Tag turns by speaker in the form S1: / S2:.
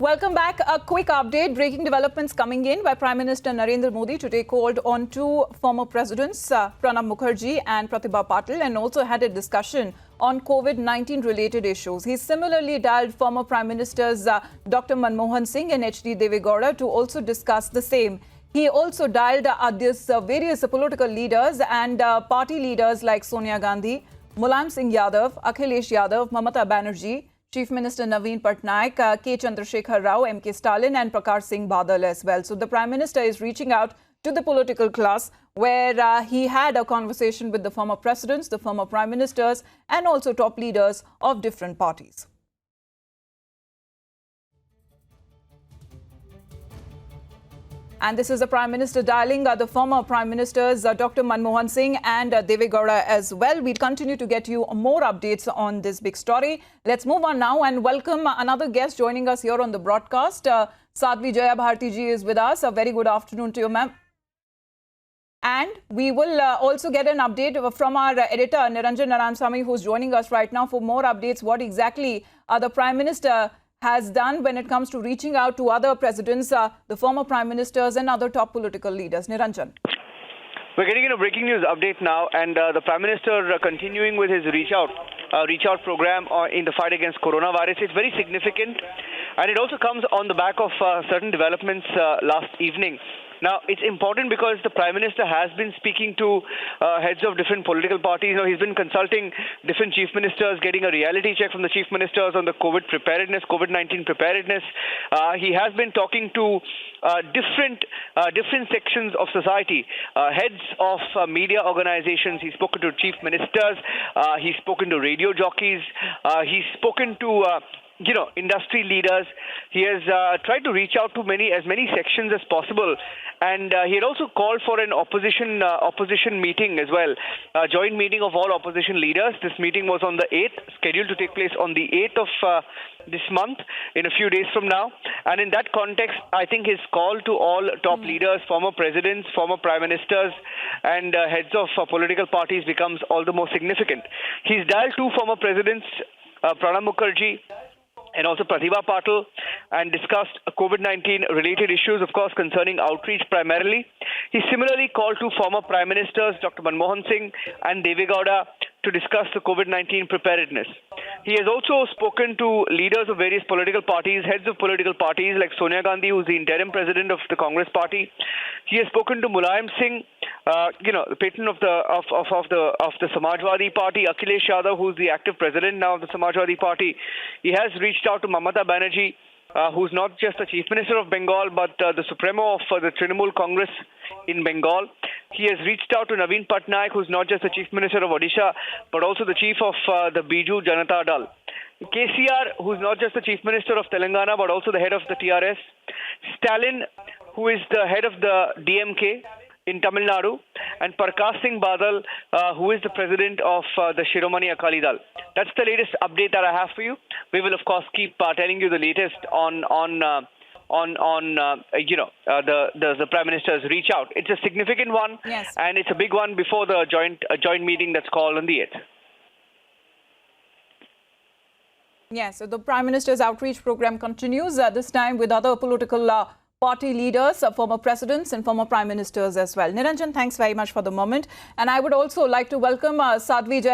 S1: Welcome back. A quick update. Breaking developments coming in by Prime Minister Narendra Modi today called on two former presidents, Pranab Mukherjee and Pratibha Patil, and also had a discussion on COVID-19 related issues. He similarly dialed former Prime Ministers Dr. Manmohan Singh and H.D. Deve Gowda to also discuss the same. He also dialed various political leaders and party leaders like Sonia Gandhi, Mulayam Singh Yadav, Akhilesh Yadav, Mamata Banerjee, Chief Minister Naveen Patnaik, K. Chandrasekhar Rao, M.K. Stalin and Prakash Singh Badal as well. So the Prime Minister is reaching out to the political class where he had a conversation with the former presidents, the former Prime Ministers and also top leaders of different parties. And this is the Prime Minister dialing the former Prime Ministers Dr. Manmohan Singh and Deve Gowda as well. We'll continue to get you more updates on this big story. Let's move on now and welcome another guest joining us here on the broadcast. Sadhvi Jaya Bharti ji is with us. A very good afternoon to you, ma'am. And we will also get an update from our editor, Niranjan Narayanaswamy, who's joining us right now for more updates. What exactly the Prime Minister has done when it comes to reaching out to other presidents, the former prime ministers and other top political leaders. Niranjan.
S2: We're getting a breaking news update now, and the Prime Minister continuing with his reach out program in the fight against coronavirus. It's very significant, and it also comes on the back of certain developments last evening. Now, it's important because the Prime Minister has been speaking to heads of different political parties. He's been consulting different chief ministers, getting a reality check from the chief ministers on the COVID-19 preparedness. He has been talking to different sections of society, heads of media organizations. He's spoken to chief ministers. He's spoken to radio jockeys. He's spoken to industry leaders. He has tried to reach out to as many sections as possible, and he had also called for an opposition meeting as well, a joint meeting of all opposition leaders. This meeting was on the 8th, scheduled to take place on the 8th of this month, in a few days from now. And in that context, I think his call to all top leaders, former presidents, former prime ministers, and heads of political parties becomes all the more significant. He's dialed two former presidents, Pranab Mukherjee and also Pratibha Patil, and discussed COVID-19 related issues, of course, concerning outreach primarily. He similarly called to former Prime Ministers Dr. Manmohan Singh and Deve Gowda to discuss the COVID-19 preparedness. He has also spoken to leaders of various political parties, heads of political parties like Sonia Gandhi, who's the interim president of the Congress party. He has spoken to Mulayam Singh, the patron of the Samajwadi Party, Akhilesh Yadav, who's the active president now of the Samajwadi Party. He has reached out to Mamata Banerjee, who's not just the Chief Minister of Bengal, but the Supremo of the Trinamool Congress in Bengal. He has reached out to Naveen Patnaik, who's not just the Chief Minister of Odisha, but also the Chief of the Biju Janata Dal. KCR, who's not just the Chief Minister of Telangana, but also the head of the TRS. Stalin, who is the head of the DMK in Tamil Nadu, and Prakash Singh Badal, who is the president of the Shiromani Akali Dal. That's the latest update that I have for you. We will, of course, keep telling you the latest on the Prime Minister's reach out. It's a significant one,
S1: yes,
S2: and it's a big one before the joint meeting that's called on the 8th.
S1: Yes, so the Prime Minister's outreach program continues, this time with other political party leaders, former presidents and former prime ministers as well. Niranjan, thanks very much for the moment. And I would also like to welcome Sadhvi Jaya